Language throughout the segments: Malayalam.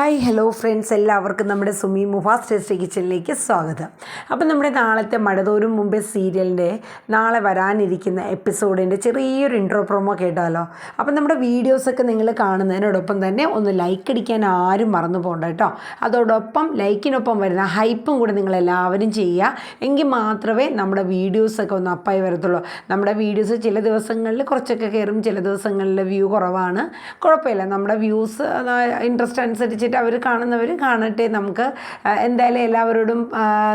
ഹായ് ഹലോ ഫ്രണ്ട്സ്, എല്ലാവർക്കും നമ്മുടെ സുമി മുഫാസ് ടേസ്റ്റി കിച്ചണിലേക്ക് സ്വാഗതം. അപ്പം നമ്മുടെ നാളത്തെ മഴതോരും മുമ്പേ സീരിയലിൻ്റെ നാളെ വരാനിരിക്കുന്ന എപ്പിസോഡിൻ്റെ ചെറിയൊരു ഇൻട്രോ പ്രൊമോ കേട്ടാലോ. അപ്പം നമ്മുടെ വീഡിയോസൊക്കെ നിങ്ങൾ കാണുന്നതിനോടൊപ്പം തന്നെ ഒന്ന് ലൈക്ക് അടിക്കാൻ ആരും മറന്നു പോകണ്ട കേട്ടോ. അതോടൊപ്പം ലൈക്കിനൊപ്പം വരുന്ന ഹൈപ്പും കൂടെ നിങ്ങളെല്ലാവരും ചെയ്യുക. എങ്കിൽ മാത്രമേ നമ്മുടെ വീഡിയോസൊക്കെ ഒന്ന് അപ്പായി വരത്തുള്ളൂ. നമ്മുടെ വീഡിയോസ് ചില ദിവസങ്ങളിൽ കുറച്ചൊക്കെ കയറും, ചില ദിവസങ്ങളിൽ വ്യൂ കുറവാണ്. കുഴപ്പമില്ല, നമ്മുടെ വ്യൂസ് ഇൻട്രസ്റ്റ് അനുസരിച്ചിട്ട് അവർ കാണുന്നവർ കാണട്ടെ. നമുക്ക് എന്തായാലും എല്ലാവരോടും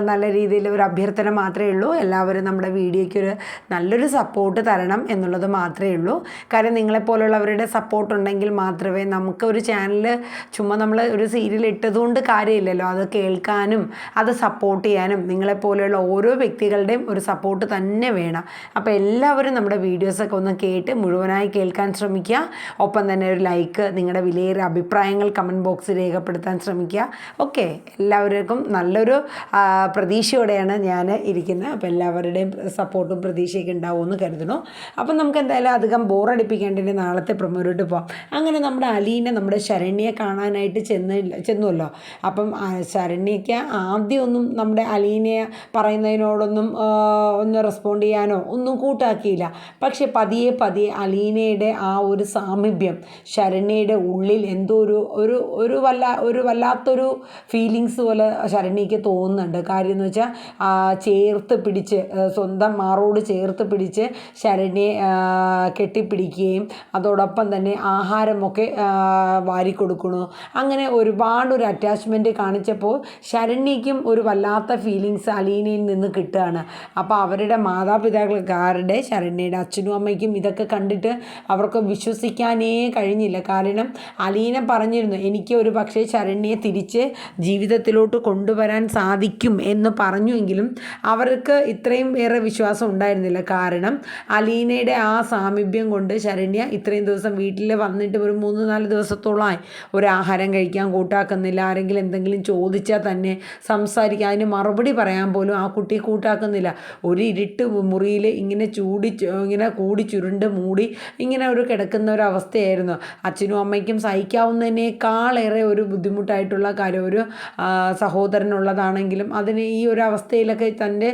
നല്ല രീതിയിൽ ഒരു അഭ്യർത്ഥന മാത്രമേ ഉള്ളൂ. എല്ലാവരും നമ്മുടെ വീഡിയോയ്ക്കൊരു നല്ലൊരു സപ്പോർട്ട് തരണം എന്നുള്ളത് മാത്രമേ ഉള്ളൂ. കാര്യം നിങ്ങളെപ്പോലുള്ളവരുടെ സപ്പോർട്ട് ഉണ്ടെങ്കിൽ മാത്രമേ നമുക്ക് ഒരു ചാനൽ ചുമ്മാ നമ്മൾ ഒരു സീരിയൽ ഇട്ടതുകൊണ്ട് കാര്യമില്ലല്ലോ, അത് കേൾക്കാനും അത് സപ്പോർട്ട് ചെയ്യാനും നിങ്ങളെപ്പോലെയുള്ള ഓരോ വ്യക്തികളുടെയും ഒരു സപ്പോർട്ട് തന്നെ വേണം. അപ്പോൾ എല്ലാവരും നമ്മുടെ വീഡിയോസൊക്കെ ഒന്ന് കേട്ട് മുഴുവനായി കേൾക്കാൻ ശ്രമിക്കുക. ഒപ്പം തന്നെ ഒരു ലൈക്ക്, നിങ്ങളുടെ വിലയേറിയ അഭിപ്രായങ്ങൾ കമൻറ്റ് ബോക്സിൽ രേഖപ്പെടുത്താൻ ശ്രമിക്കുക. ഓക്കെ, എല്ലാവർക്കും നല്ലൊരു പ്രതീക്ഷയോടെയാണ് ഞാൻ ഇരിക്കുന്നത്. അപ്പോൾ എല്ലാവരുടെയും സപ്പോർട്ടും പ്രതീക്ഷയൊക്കെ ഉണ്ടാവുമെന്ന് കരുതുന്നു. അപ്പം നമുക്ക് എന്തായാലും അധികം ബോറടിപ്പിക്കേണ്ടതിൻ്റെ നാളത്തെ പ്രൊമോയിലോട്ട് പോകാം. അങ്ങനെ നമ്മുടെ അലീനെ നമ്മുടെ ശരണ്യയെ കാണാനായിട്ട് ചെന്നുവല്ലോ. അപ്പം ശരണ്യയ്ക്ക് ആദ്യമൊന്നും നമ്മുടെ അലീനെ പറയുന്നതിനോടൊന്നും ഒന്ന് റെസ്പോണ്ട് ചെയ്യാനോ ഒന്നും കൂട്ടാക്കിയില്ല. പക്ഷെ പതിയെ പതിയെ അലീനയുടെ ആ ഒരു സാമീപ്യം ശരണ്യയുടെ ഉള്ളിൽ എന്തോ ഒരു വല്ലാത്തൊരു ഫീലിങ്സ് പോലെ ശരണ്യയ്ക്ക് തോന്നുന്നുണ്ട്. കാര്യം എന്ന് വെച്ചാൽ ചേർത്ത് പിടിച്ച്, സ്വന്തം മാറോട് ചേർത്ത് പിടിച്ച് ശരണ്യെ കെട്ടിപ്പിടിക്കുകയും അതോടൊപ്പം തന്നെ ആഹാരമൊക്കെ വാരിക്കൊടുക്കണു. അങ്ങനെ ഒരുപാടൊരു അറ്റാച്ച്മെൻറ്റ് കാണിച്ചപ്പോൾ ശരണ്യയ്ക്കും ഒരു വല്ലാത്ത ഫീലിങ്സ് അലീനയിൽ നിന്ന് കിട്ടുകയാണ്. അപ്പോൾ അവരുടെ മാതാപിതാക്കൾക്കാരുടെ ശരണ്യയുടെ അച്ഛനും അമ്മയ്ക്കും ഇതൊക്കെ കണ്ടിട്ട് അവർക്ക് വിശ്വസിക്കാനേ കഴിഞ്ഞില്ല. കാരണം അലീന പറഞ്ഞിരുന്നു, എനിക്ക് ഒരു പക്ഷേ ശരണ്യയെ തിരിച്ച് ജീവിതത്തിലോട്ട് കൊണ്ടുവരാൻ സാധിക്കും എന്ന് പറഞ്ഞുവെങ്കിലും അവർക്ക് ഇത്രയും ഏറെ വിശ്വാസം ഉണ്ടായിരുന്നില്ല. കാരണം അലീനയുടെ ആ സാമീപ്യം കൊണ്ട് ശരണ്യ ഇത്രയും ദിവസം വീട്ടിൽ വന്നിട്ട് ഒരു 3-4 ദിവസത്തോളമായി ഒരു ആഹാരം കഴിക്കാൻ കൂട്ടാക്കുന്നില്ല. ആരെങ്കിലും എന്തെങ്കിലും ചോദിച്ചാൽ തന്നെ സംസാരിക്കാൻ, അതിന് മറുപടി പറയാൻ പോലും ആ കുട്ടി കൂട്ടാക്കുന്നില്ല. ഒരു ഇരുട്ട് മുറിയിൽ ഇങ്ങനെ കൂടി ചുരുണ്ട് മൂടി ഇങ്ങനെ ഒരു കിടക്കുന്ന ഒരു അവസ്ഥയായിരുന്നു. അച്ഛനും അമ്മയ്ക്കും സഹിക്കാവുന്നതിനേക്കാളേറെ ഒരു ബുദ്ധിമുട്ടായിട്ടുള്ള കാര്യം, ഒരു സഹോദരനുള്ളതാണെങ്കിലും അതിന് ഈ ഒരു അവസ്ഥയിലൊക്കെ തൻ്റെ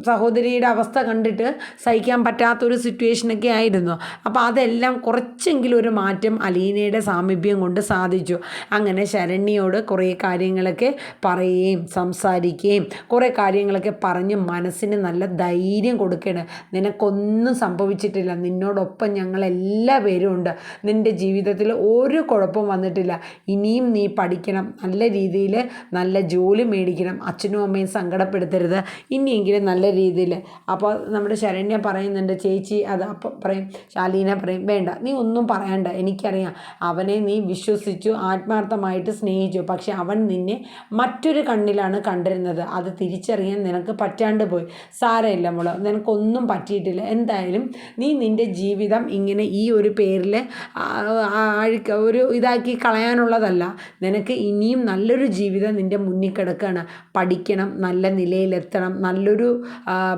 സഹോദരിയുടെ അവസ്ഥ കണ്ടിട്ട് സഹിക്കാൻ പറ്റാത്തൊരു സിറ്റുവേഷനൊക്കെ ആയിരുന്നു. അപ്പോൾ അതെല്ലാം കുറച്ചെങ്കിലും ഒരു മാറ്റം അലീനയുടെ സാമീപ്യം കൊണ്ട് സാധിച്ചു. അങ്ങനെ ശരണ്യയോട് കുറേ കാര്യങ്ങളൊക്കെ പറയുകയും സംസാരിക്കുകയും കുറേ കാര്യങ്ങളൊക്കെ പറഞ്ഞ് മനസ്സിന് നല്ല ധൈര്യം കൊടുക്കണം. നിനക്കൊന്നും സംഭവിച്ചിട്ടില്ല, നിന്നോടൊപ്പം ഞങ്ങളെല്ലാ പേരും ഉണ്ട്, നിൻ്റെ ജീവിതത്തിൽ ഒരു കുഴപ്പം വന്നിട്ടില്ല, ഇനിയും നീ പഠിക്കണം, നല്ല രീതിയിൽ നല്ല ജോലി മേടിക്കണം, അച്ഛനും അമ്മയും സങ്കടപ്പെടുത്തരുത്, ഇനിയെങ്കിലും നല്ല രീതിയിൽ. അപ്പോൾ നമ്മുടെ ശരണ്യ പറയുന്നുണ്ട്, ചേച്ചി അത് അപ്പം പറയും, ശാലീന പറയും, വേണ്ട നീ ഒന്നും പറയണ്ട, എനിക്കറിയാം അവനെ നീ വിശ്വസിച്ചു ആത്മാർത്ഥമായിട്ട് സ്നേഹിച്ചു, പക്ഷെ അവൻ നിന്നെ മറ്റൊരു കണ്ണിലാണ് കണ്ടിരുന്നത്, അത് തിരിച്ചറിയാൻ നിനക്ക് പറ്റാണ്ട് പോയി. സാരമില്ല മോള്, നിനക്കൊന്നും പറ്റിയിട്ടില്ല, എന്തായാലും നീ നിൻ്റെ ജീവിതം ഇങ്ങനെ ഈ ഒരു പേരിൽ ഒരു ഇതാക്കി കളയാനുള്ളതല്ല. നിനക്ക് ഇനിയും നല്ലൊരു ജീവിതം നിൻ്റെ മുന്നിൽ കിടക്കുകയാണ്. പഠിക്കണം, നല്ല നിലയിലെത്തണം, നല്ലൊരു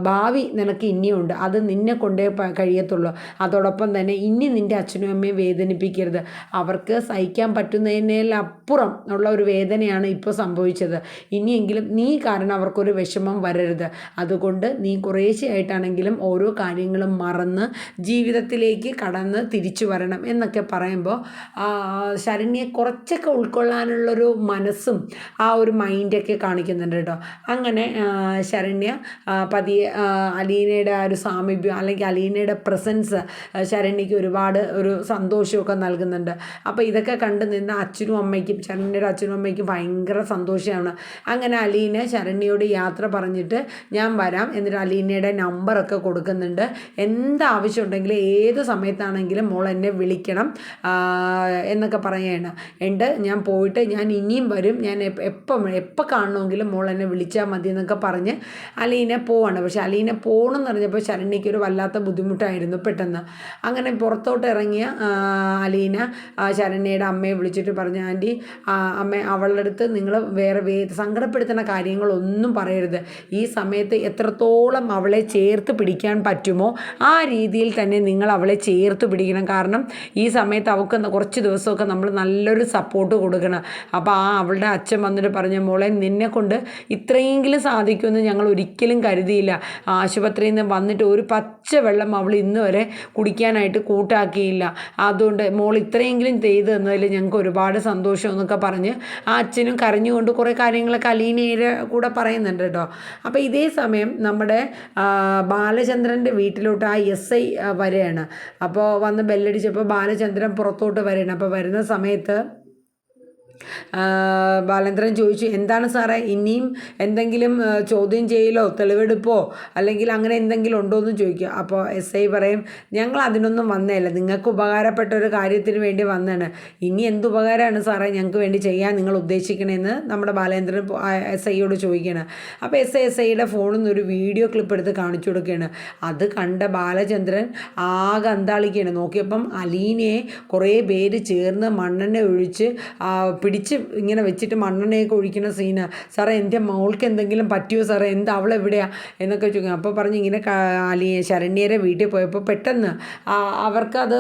ഭാവി നിനക്ക് ഇനിയുണ്ട്, അത് നിന്നെ കൊണ്ടേ കഴിയത്തുള്ളൂ. അതോടൊപ്പം തന്നെ ഇനി നിൻ്റെ അച്ഛനും അമ്മയും വേദനിപ്പിക്കരുത്. അവർക്ക് സഹിക്കാൻ പറ്റുന്നതിനേലപ്പുറം ഉള്ള ഒരു വേദനയാണ് ഇപ്പോൾ സംഭവിച്ചത്. ഇനിയെങ്കിലും നീ കാരണം അവർക്കൊരു വിഷമം വരരുത്. അതുകൊണ്ട് നീ കുറേശ്ശെയായിട്ടാണെങ്കിലും ഓരോ കാര്യങ്ങളും മറന്ന് ജീവിതത്തിലേക്ക് കടന്ന് തിരിച്ചു വരണം എന്നൊക്കെ പറയുമ്പോൾ ശരണ്യെ കുറച്ചൊക്കെ ഉൾക്കൊള്ളാനുള്ളൊരു മനസ്സും ആ ഒരു മൈൻഡൊക്കെ കാണിക്കുന്നുണ്ട് കേട്ടോ. അങ്ങനെ ശരണ്യ പതിയെ അലീനയുടെ ആ ഒരു സാമീപ്യം അല്ലെങ്കിൽ അലീനയുടെ പ്രസൻസ് ശരണ്യയ്ക്ക് ഒരുപാട് ഒരു സന്തോഷമൊക്കെ നൽകുന്നുണ്ട്. അപ്പോൾ ഇതൊക്കെ കണ്ടു നിന്ന് അച്ഛനും അമ്മയ്ക്കും, ശരണ്യയുടെ അച്ഛനും അമ്മയ്ക്കും ഭയങ്കര സന്തോഷമാണ്. അങ്ങനെ അലീന ശരണ്യയോട് യാത്ര പറഞ്ഞിട്ട് ഞാൻ വരാം, എന്നിട്ട് അലീനയുടെ നമ്പറൊക്കെ കൊടുക്കുന്നുണ്ട്. എന്താവശ്യം ഉണ്ടെങ്കിലും ഏത് സമയത്താണെങ്കിലും മോൾ എന്നെ വിളിക്കണം എന്നൊക്കെ പറയുകയാണ്. ഞാൻ പോയിട്ട് ഞാൻ ഇനിയും വരും, ഞാൻ എപ്പോൾ കാണണമെങ്കിലും മോൾ എന്നെ വിളിച്ചാൽ മതി എന്നൊക്കെ പറഞ്ഞ് അലീന പോവാണ്. പക്ഷെ അലീന പോകണമെന്ന് പറഞ്ഞപ്പോൾ ശരണ്യയ്ക്ക് ഒരു വല്ലാത്ത ബുദ്ധിമുട്ടായിരുന്നു പെട്ടെന്ന്. അങ്ങനെ പുറത്തോട്ട് ഇറങ്ങിയ അലീന ശരണ്യയുടെ അമ്മയെ വിളിച്ചിട്ട് പറഞ്ഞു, ആൻറ്റി അമ്മ അവളുടെ അടുത്ത് നിങ്ങൾ വേറെ സങ്കടപ്പെടുത്തുന്ന കാര്യങ്ങളൊന്നും പറയരുത്. ഈ സമയത്ത് എത്രത്തോളം അവളെ ചേർത്ത് പിടിക്കാൻ പറ്റുമോ ആ രീതിയിൽ തന്നെ നിങ്ങൾ അവളെ ചേർത്ത് പിടിക്കണം. കാരണം ഈ സമയത്ത് അവൾക്ക് കുറച്ച് ദിവസമൊക്കെ നമ്മൾ നല്ലൊരു സപ്പോർട്ട് കൊടുക്കണം. അപ്പോൾ അവളുടെ അച്ഛൻ വന്നിട്ട് പറഞ്ഞു, മോളെ നിന്നെ കൊണ്ട് ഇത്രയെങ്കിലും സാധിക്കുമെന്ന് ഞങ്ങൾ ഒരിക്കലും കരുതിയില്ല. ആശുപത്രിയിൽ നിന്ന് വന്നിട്ട് ഒരു പച്ച വെള്ളം അവൾ ഇന്ന് വരെ കുടിക്കാനായിട്ട് കൂട്ടാക്കിയില്ല. അതുകൊണ്ട് മോൾ ഇത്രയെങ്കിലും ചെയ്തു തന്നതിൽ ഞങ്ങൾക്ക് ഒരുപാട് സന്തോഷം എന്നൊക്കെ പറഞ്ഞ് ആ അച്ഛനും കരഞ്ഞുകൊണ്ട് കുറേ കാര്യങ്ങളൊക്കെ അലീനയുടെ കൂടെ പറയുന്നുണ്ട് കേട്ടോ. അപ്പോൾ ഇതേ സമയം നമ്മുടെ ബാലചന്ദ്രൻ്റെ വീട്ടിലോട്ട് ആ SI വരെയാണ്. അപ്പോൾ വന്ന് ബെല്ലടിച്ചപ്പോൾ ബാലചന്ദ്രൻ പുറത്തോട്ട് വരികയാണ്. അപ്പോൾ വരുന്ന സമയത്ത് ബാലേന്ദ്രൻ ചോദിച്ചു, എന്താണ് സാറേ ഇനിയും എന്തെങ്കിലും ചോദ്യം ചെയ്യലോ തെളിവെടുപ്പോ അല്ലെങ്കിൽ അങ്ങനെ എന്തെങ്കിലും ഉണ്ടോ എന്ന് ചോദിക്കുക. അപ്പോൾ SI പറയും, ഞങ്ങൾ അതിനൊന്നും വന്നതല്ല, നിങ്ങൾക്ക് ഉപകാരപ്പെട്ട ഒരു കാര്യത്തിന് വേണ്ടി വന്നതാണ്. ഇനി എന്ത് ഉപകാരമാണ് സാറേ ഞങ്ങൾക്ക് വേണ്ടി ചെയ്യാൻ നിങ്ങൾ ഉദ്ദേശിക്കണമെന്ന് നമ്മുടെ ബാലേന്ദ്രൻ SIയോട് ചോദിക്കുകയാണ്. അപ്പോൾ SIയുടെ ഫോണിൽ നിന്ന് ഒരു വീഡിയോ ക്ലിപ്പ് എടുത്ത് കാണിച്ചു കൊടുക്കുകയാണ്. അത് കണ്ട ബാലചന്ദ്രൻ ആകെ അന്താളിക്കുകയാണ്. നോക്കിയപ്പം അലീനയെ കുറേ പേര് ചേർന്ന് മണ്ണെണ്ണ ഒഴിച്ച് പിടിച്ച് ഇങ്ങനെ വെച്ചിട്ട് മണ്ണെണ്ണയൊക്കെ ഒഴിക്കുന്ന സീന്. സാറേ എൻ്റെ മോൾക്ക് എന്തെങ്കിലും പറ്റിയോ സാറേ, എന്താ അവളെവിടെയാണ് എന്നൊക്കെ ചോദിക്കും. അപ്പോൾ പറഞ്ഞ് ഇങ്ങനെ ശരണ്യരെ വീട്ടിൽ പോയപ്പോൾ പെട്ടെന്ന് അവർക്കത്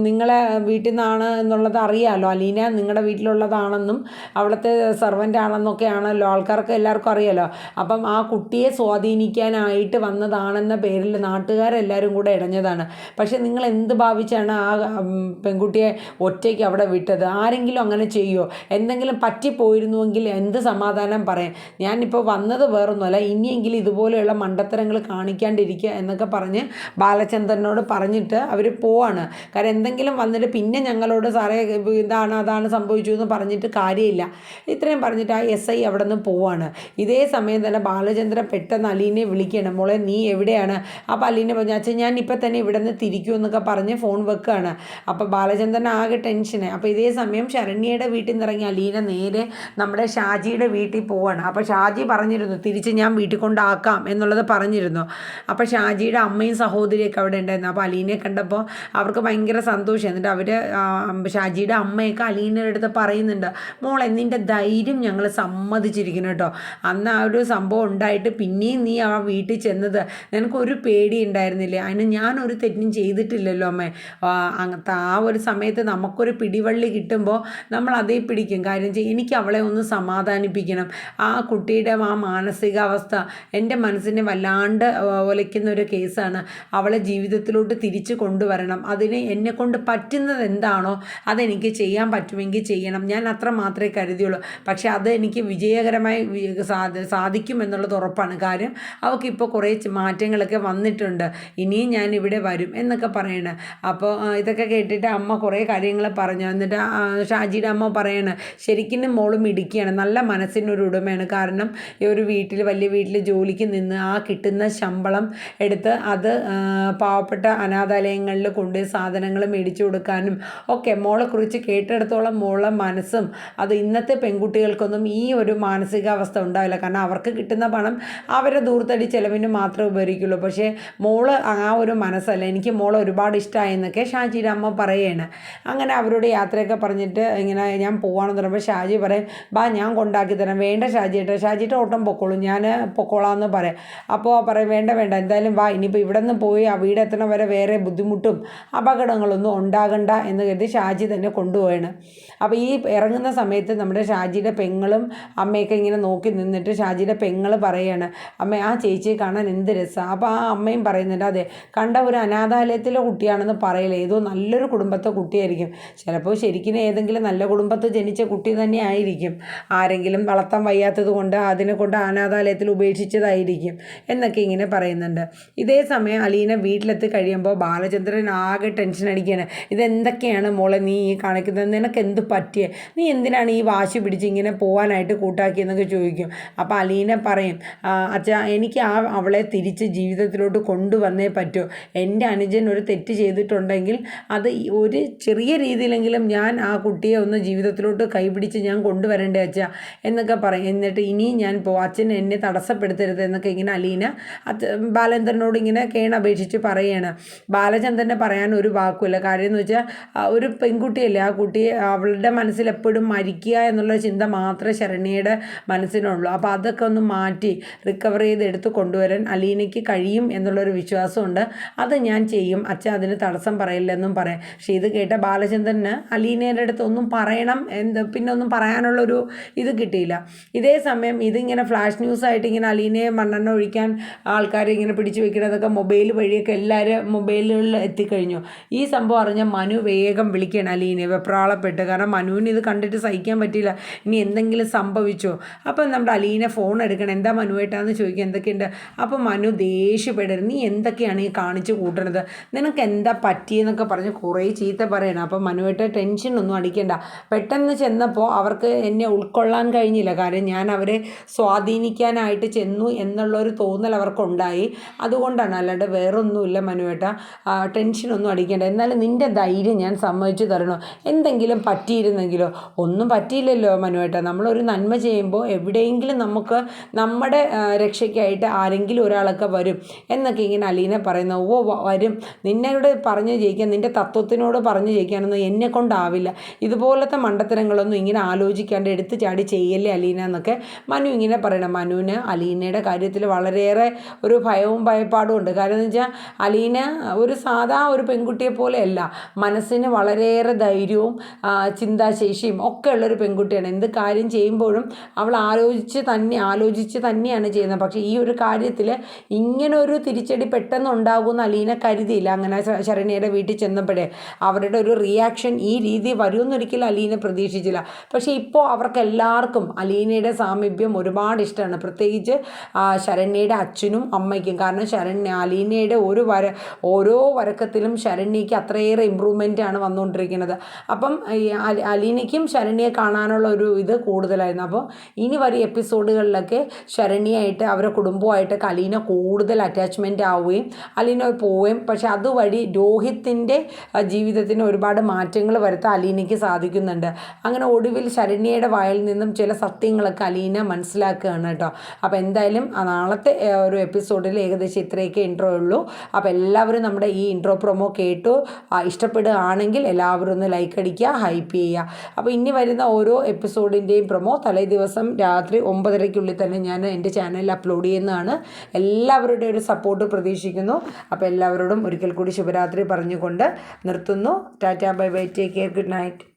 നിങ്ങളെ വീട്ടിൽ നിന്നാണ് എന്നുള്ളത് അറിയാമല്ലോ, അലീന നിങ്ങളുടെ വീട്ടിലുള്ളതാണെന്നും അവിടുത്തെ സെർവൻ്റ് ആണെന്നൊക്കെ ആണല്ലോ ആൾക്കാർക്ക് എല്ലാവർക്കും അറിയാമല്ലോ. അപ്പം ആ കുട്ടിയെ സ്വാധീനിക്കാനായിട്ട് വന്നതാണെന്ന പേരിൽ നാട്ടുകാരെല്ലാവരും കൂടെ ഇടഞ്ഞതാണ്. പക്ഷേ നിങ്ങൾ എന്ത് ഭാവിച്ചാണ് ആ പെൺകുട്ടിയെ ഒറ്റയ്ക്ക് അവിടെ വിട്ടത്? ആരെങ്കിലും അങ്ങനെ ചെയ്യുമോ? എന്തെങ്കിലും പറ്റിപ്പോയിരുന്നുവെങ്കിൽ എന്ത് സമാധാനം പറയാം? ഞാനിപ്പോൾ വന്നത് വേറൊന്നുമല്ല, ഇനിയെങ്കിലും ഇതുപോലെയുള്ള മണ്ടത്തരങ്ങൾ കാണിക്കാണ്ടിരിക്കുക എന്നൊക്കെ പറഞ്ഞ് ബാലചന്ദ്രനോട് പറഞ്ഞിട്ട് അവർ പോവാണ്. കാരണം എന്തെങ്കിലും വന്നിട്ട് പിന്നെ ഞങ്ങളോട് സാറേ അതാണ് സംഭവിച്ചു എന്ന് പറഞ്ഞിട്ട് കാര്യമില്ല. ഇത്രയും പറഞ്ഞിട്ട് ആ SI അവിടെ നിന്ന് പോവാണ്. ഇതേ സമയം തന്നെ ബാലചന്ദ്രൻ പെട്ടെന്ന് അലീനെ വിളിക്കുകയാണ്, മോളെ നീ എവിടെയാണ്? അപ്പോൾ അലീന പറഞ്ഞു, അച്ഛൻ ഞാൻ ഇപ്പം തന്നെ ഇവിടെ നിന്ന് തിരിക്കൂ എന്നൊക്കെ പറഞ്ഞ് ഫോൺ വെക്കുകയാണ്. അപ്പോൾ ബാലചന്ദ്രൻ ആകെ ടെൻഷന്. അപ്പോൾ ഇതേ സമയം ശരണ്യയുടെ വീട്ടിൽ നിന്ന് ഇറങ്ങി അലീന നേരെ നമ്മുടെ ഷാജിയുടെ വീട്ടിൽ പോവാണ്. അപ്പോൾ ഷാജി പറഞ്ഞിരുന്നു തിരിച്ച് ഞാൻ വീട്ടിൽ കൊണ്ടാക്കാം എന്നുള്ളത് പറഞ്ഞിരുന്നു. അപ്പോൾ ഷാജിയുടെ അമ്മയും സഹോദരിയൊക്കെ അവിടെ ഉണ്ടായിരുന്നു. അപ്പോൾ അലീനയെ കണ്ടപ്പോൾ അവർക്ക് ഭയങ്കര സന്തോഷം. എന്നിട്ട് അവർ ഷാജിയുടെ അമ്മയൊക്കെ അലീനയുടെ അടുത്ത് പറയുന്നുണ്ട്, മോളെ നിൻ്റെ ധൈര്യം ഞങ്ങൾ സമ്മതിച്ചിരിക്കുന്നു കേട്ടോ. അന്ന് ആ ഒരു സംഭവം ഉണ്ടായിട്ട് പിന്നെയും നീ ആ വീട്ടിൽ ചെന്നത് നിനക്കൊരു പേടി ഉണ്ടായിരുന്നില്ലേ? അതിന് ഞാനൊരു തെറ്റും ചെയ്തിട്ടില്ലല്ലോ അമ്മേ. അങ്ങനത്തെ ആ ഒരു സമയത്ത് നമുക്കൊരു പിടിവള്ളി കിട്ടുമ്പോൾ നമ്മൾ അതേ പിടിക്കും. കാര്യം എനിക്ക് അവളെ ഒന്ന് സമാധാനിപ്പിക്കണം. ആ കുട്ടിയുടെ ആ മാനസികാവസ്ഥ എൻ്റെ മനസ്സിനെ വല്ലാണ്ട് ഒലയ്ക്കുന്ന ഒരു കേസാണ്. അവളെ ജീവിതത്തിലോട്ട് തിരിച്ചു കൊണ്ടുവരണം. അതിന് എന്നെക്കൊണ്ട് പറ്റുന്നത് എന്താണോ അതെനിക്ക് ചെയ്യാൻ പറ്റുമെങ്കിൽ ചെയ്യണം. ഞാൻ അത്ര മാത്രമേ കരുതിയുള്ളൂ. പക്ഷേ അത് എനിക്ക് വിജയകരമായി സാധിക്കുമെന്നുള്ളത് ഉറപ്പാണ്. കാര്യം അവൾക്കിപ്പോൾ കുറേ മാറ്റങ്ങളൊക്കെ വന്നിട്ടുണ്ട്. ഇനിയും ഞാൻ ഇവിടെ വരും എന്നൊക്കെ പറയണേ. അപ്പോൾ ഇതൊക്കെ കേട്ടിട്ട് അമ്മ കുറേ കാര്യങ്ങൾ പറഞ്ഞു. എന്നിട്ട് ഷാജിയുടെ അമ്മ പറയാണ്, ശരിക്കും മോളും ഇടുക്കിയാണ്, നല്ല മനസ്സിനൊരു ഉടമയാണ്. കാരണം ഈ ഒരു വീട്ടിൽ വലിയ വീട്ടിൽ ജോലിക്ക് നിന്ന് ആ കിട്ടുന്ന ശമ്പളം എടുത്ത് അത് പാവപ്പെട്ട അനാഥാലയങ്ങളിൽ കൊണ്ട് സാധനങ്ങൾ മേടിച്ചു കൊടുക്കാനും ഒക്കെ മോളെക്കുറിച്ച് കേട്ടെടുത്തോളം മോളെ മനസ്സും അത് ഇന്നത്തെ പെൺകുട്ടികൾക്കൊന്നും ഈ ഒരു മാനസികാവസ്ഥ ഉണ്ടാവില്ല. കാരണം അവർക്ക് കിട്ടുന്ന പണം അവരെ ദൂർത്തടി ചിലവിന് മാത്രമേ ഉപകരിക്കുള്ളൂ. പക്ഷേ മോള് ആ ഒരു മനസ്സല്ല. എനിക്ക് മോളെ ഒരുപാട് ഇഷ്ടമായെന്നൊക്കെ ഷാജിയുടെ അമ്മ പറയുകയാണ്. അങ്ങനെ അവരോട് യാത്രയൊക്കെ പറഞ്ഞിട്ട് ഇങ്ങനെ ഞാൻ പോവാണെന്ന് പറയുമ്പോൾ ഷാജി പറയും, ബാ ഞാൻ കൊണ്ടാക്കി തരാം. വേണ്ട ഷാജിയുടെ ഓട്ടം പൊക്കോളും, ഞാൻ പൊക്കോളാമെന്ന് പറയാം. അപ്പോൾ പറയും വേണ്ട എന്തായാലും വാ, ഇനിയിപ്പോൾ ഇവിടെ നിന്ന് പോയി ആ വീടെത്തണ വരെ വേറെ ബുദ്ധിമുട്ടും അപകടങ്ങളൊന്നും ഉണ്ടാകണ്ട എന്ന് കരുതി ഷാജി തന്നെ കൊണ്ടുപോയാണ്. അപ്പോൾ ഈ ഇറങ്ങുന്ന സമയത്ത് നമ്മുടെ ഷാജിയുടെ പെങ്ങളും അമ്മയൊക്കെ ഇങ്ങനെ നോക്കി നിന്നിട്ട് ഷാജിയുടെ പെങ്ങൾ പറയുകയാണ്, അമ്മ ആ ചേച്ചിയെ കാണാൻ എന്ത് രസമാണ്. അപ്പോൾ ആ അമ്മയും പറയുന്നുണ്ട്, അതെ കണ്ട ഒരു അനാഥാലയത്തിലെ കുട്ടിയാണെന്ന് പറയില്ല, ഏതോ നല്ലൊരു കുടുംബത്തെ കുട്ടിയായിരിക്കും. ചിലപ്പോൾ ശരിക്കും ഏതെങ്കിലും നല്ല കുടുംബത്തിൽ ജനിച്ച കുട്ടി തന്നെ ആയിരിക്കും. ആരെങ്കിലും വളർത്താൻ വയ്യാത്തത് കൊണ്ട് അതിനെ കൊണ്ട് അനാഥാലയത്തിൽ ഉപേക്ഷിച്ചതായിരിക്കും എന്നൊക്കെ ഇങ്ങനെ പറയുന്നുണ്ട്. ഇതേ സമയം അലീന വീട്ടിലെത്തി കഴിയുമ്പോൾ ബാലചന്ദ്രൻ ആകെ ടെൻഷൻ അടിക്കുകയാണ്. ഇതെന്തൊക്കെയാണ് മോളെ നീ ഈ കാണിക്കുന്നത്? നിനക്ക് എന്ത് പറ്റിയേ? നീ എന്തിനാണ് ഈ വാശി പിടിച്ച് ഇങ്ങനെ പോകാനായിട്ട് കൂട്ടാക്കിയെന്നൊക്കെ ചോദിക്കും. അപ്പോൾ അലീന പറയും, അച്ഛാ എനിക്ക് അവളെ തിരിച്ച് ജീവിതത്തിലോട്ട് കൊണ്ടുവന്നേ പറ്റൂ. എൻ്റെ അനുജൻ ഒരു തെറ്റ് ചെയ്തിട്ടുണ്ടെങ്കിൽ അത് ഒരു ചെറിയ രീതിയിലെങ്കിലും ഞാൻ ആ കുട്ടിയെ ഒന്ന് ജീവിതത്തിലോട്ട് കൈപിടിച്ച് ഞാൻ കൊണ്ടുവരണ്ടേ അച്ഛാ എന്നൊക്കെ പറയും. എന്നിട്ട് ഇനിയും ഞാൻ അച്ഛൻ എന്നെ തടസ്സപ്പെടുത്തരുത് എന്നൊക്കെ ഇങ്ങനെ അലീന ബാലചന്ദ്രനോട് ഇങ്ങനെ കേണപേക്ഷിച്ച് പറയുകയാണ്. ബാലചന്ദ്രനെ പറയാൻ ഒരു വാക്കുമില്ല. കാര്യം എന്ന് വെച്ചാൽ ഒരു പെൺകുട്ടിയല്ലേ, ആ കുട്ടിയെ അവളുടെ മനസ്സിൽ എപ്പോഴും മരിക്കുക എന്നുള്ള ചിന്ത മാത്രമേ ശരണ്യയുടെ മനസ്സിനുള്ളൂ. അപ്പോൾ അതൊക്കെ ഒന്ന് മാറ്റി റിക്കവർ ചെയ്ത് എടുത്ത് കൊണ്ടുവരാൻ അലീനയ്ക്ക് കഴിയും എന്നുള്ളൊരു വിശ്വാസമുണ്ട്. അത് ഞാൻ ചെയ്യും അച്ഛൻ, അതിന് തടസ്സം പറയില്ലെന്നും പറയാം. പക്ഷേ ഇത് കേട്ട ബാലചന്ദ്രന് അലീനയുടെ അടുത്ത് ഒന്നും പറയണം പിന്നെ ഒന്നും പറയാനുള്ളൊരു ഇത് കിട്ടിയില്ല. ഇതേ സമയം ഇതിങ്ങനെ ഫ്ലാഷ് ന്യൂസായിട്ട് ഇങ്ങനെ അലീനയെ മണ്ണെണ്ണ ഒഴിക്കാൻ ആൾക്കാരെ ഇങ്ങനെ പിടിച്ചു വെക്കണതൊക്കെ മൊബൈൽ വഴിയൊക്കെ എല്ലാവരും മൊബൈലുകളിൽ എത്തിക്കഴിഞ്ഞു. ഈ സംഭവം അറിഞ്ഞ മനു വേഗം വിളിക്കണം അലീനയെ, വെപ്രാളപ്പെട്ട്. കാരണം മനുവിന് ഇത് കണ്ടിട്ട് സഹിക്കാൻ പറ്റിയില്ല, ഇനി എന്തെങ്കിലും സംഭവിച്ചോ. അപ്പം നമ്മുടെ അലീന ഫോൺ എടുക്കണം, എന്താ മനുവേട്ടാന്ന് ചോദിക്കുക, എന്തൊക്കെയുണ്ട്. അപ്പം മനു ദേഷ്യപ്പെടരുത്, നീ എന്തൊക്കെയാണ് ഈ കാണിച്ച് കൂട്ടണത്, നിനക്ക് എന്താ പറ്റിയെന്നൊക്കെ പറഞ്ഞ് കുറേ ചീത്ത പറയണം. അപ്പം മനുവേട്ട ടെൻഷനൊന്നും അടിക്കണ്ട, പെട്ടെന്ന് ചെന്നപ്പോൾ അവർക്ക് എന്നെ ഉൾക്കൊള്ളാൻ കഴിഞ്ഞില്ല. കാര്യം ഞാൻ അവരെ സ്വാധീനിക്കാനായിട്ട് ചെന്നു എന്നുള്ളൊരു തോന്നൽ അവർക്കുണ്ടായി. അതുകൊണ്ടാണ്, അല്ലാണ്ട് വേറൊന്നുമില്ല മനുവേട്ട, ടെൻഷനൊന്നും അടിക്കേണ്ട. എന്നാലും നിൻ്റെ ധൈര്യം ഞാൻ സമ്മതിച്ചു തരണോ, എന്തെങ്കിലും പറ്റിയിരുന്നെങ്കിലോ. ഒന്നും പറ്റിയില്ലല്ലോ മനുവേട്ട, നമ്മളൊരു നന്മ ചെയ്യുമ്പോൾ എവിടെയെങ്കിലും നമുക്ക് നമ്മുടെ രക്ഷയ്ക്കായിട്ട് ആരെങ്കിലും ഒരാളൊക്കെ വരും എന്നൊക്കെ ഇങ്ങനെ അലീന പറയുന്നു. ഓ വരും, നിന്നോട് പറഞ്ഞു ജയിക്കാൻ, നിൻ്റെ തത്വത്തിനോട് പറഞ്ഞു ജയിക്കാനൊന്നും എന്നെ കൊണ്ടാവില്ല, ഇതുപോലത്തെ മണ്ടത്തരങ്ങളൊന്നും ഇങ്ങനെ ആലോചിക്കാണ്ട് എടുത്തു ചാടി ചെയ്യല്ലേ അലീന എന്നൊക്കെ മനു ഇങ്ങനെ പറയണം. മനുവിന് അലീനയുടെ കാര്യത്തിൽ വളരെയേറെ ഒരു ഭയവും ഭയപ്പാടും ഉണ്ട്. കാരണം എന്ന് വെച്ചാൽ അലീന ഒരു സാധാ ഒരു പെൺകുട്ടിയെ പോലെയല്ല, മനസ്സിന് വളരെയേറെ ധൈര്യവും ചിന്താശേഷിയും ഒക്കെ ഉള്ളൊരു പെൺകുട്ടിയാണ്. എന്ത് കാര്യം ചെയ്യുമ്പോഴും അവൾ ആലോചിച്ച് തന്നെയാണ് ചെയ്യുന്നത്. പക്ഷേ ഈ ഒരു കാര്യത്തിൽ ഇങ്ങനൊരു തിരിച്ചടി പെട്ടെന്ന് ഉണ്ടാകുമെന്ന് അലീന കരുതിയില്ല. അങ്ങനെ ശരണ്യയുടെ വീട്ടിൽ ചെന്നപ്പോഴേ അവരുടെ ഒരു റിയാക്ഷൻ ഈ രീതി വരുമെന്നൊരിക്കലും അലീന പ്രതീക്ഷിച്ചില്ല. പക്ഷേ ഇപ്പോൾ അവർക്ക് എല്ലാവർക്കും അലീനയുടെ സാമീപ്യം ഒരുപാട് ഇഷ്ടമാണ്, പ്രത്യേകിച്ച് ശരണ്യയുടെ അച്ഛനും അമ്മയ്ക്കും. കാരണം അലീനയുടെ ഓരോ വരക്കത്തിലും ശരണ്യയ്ക്ക് അത്രയേറെ ഇമ്പ്രൂവ്മെൻ്റാണ് വന്നുകൊണ്ടിരിക്കുന്നത്. അപ്പം അലീനയ്ക്കും ശരണ്യയെ കാണാനുള്ള ഒരു ഇത് കൂടുതലായിരുന്നു. അപ്പോൾ ഇനി വരും എപ്പിസോഡുകളിലൊക്കെ ശരണ്യയായിട്ട് അവരുടെ കുടുംബമായിട്ടൊക്കെ അലീന കൂടുതൽ അറ്റാച്ച്മെൻ്റ് ആവുകയും അലീന പോവുകയും, പക്ഷെ അതുവഴി രോഹിത്തിൻ്റെ ജീവിതത്തിന് ഒരുപാട് മാറ്റങ്ങൾ വരുത്താൻ അലീനയ്ക്ക് സാധിക്കുന്നുണ്ട്. അങ്ങനെ ഒടുവിൽ ശരണ്യയുടെ വായിൽ നിന്നും ചില സത്യങ്ങളൊക്കെ അലീന മനസ്സിലാക്കുകയാണ് കേട്ടോ. അപ്പോൾ എന്തായാലും നാളത്തെ ഒരു എപ്പിസോഡിൽ ഏകദേശം ഇത്രയൊക്കെ ഇൻട്രോ ഉള്ളൂ. അപ്പോൾ എല്ലാവരും നമ്മുടെ ഈ ഇൻട്രോ പ്രൊമോ കേട്ടു ഇഷ്ടപ്പെടുകയാണെങ്കിൽ എല്ലാവരും ഒന്ന് ലൈക്ക് അടിക്കുക, ഹൈപ്പ് ചെയ്യുക. അപ്പോൾ ഇനി വരുന്ന ഓരോ എപ്പിസോഡിൻ്റെയും പ്രൊമോ തലേ ദിവസം രാത്രി 9:30 തന്നെ ഞാൻ എൻ്റെ ചാനലിൽ അപ്ലോഡ് ചെയ്യുന്നതാണ്. എല്ലാവരുടെയും ഒരു സപ്പോർട്ട് പ്രതീക്ഷിക്കുന്നു. അപ്പോൾ എല്ലാവരോടും ഒരിക്കൽ കൂടി ശുഭരാത്രി പറഞ്ഞുകൊണ്ട് നിർത്തുന്നു. Tata, bye bye, take care, good night.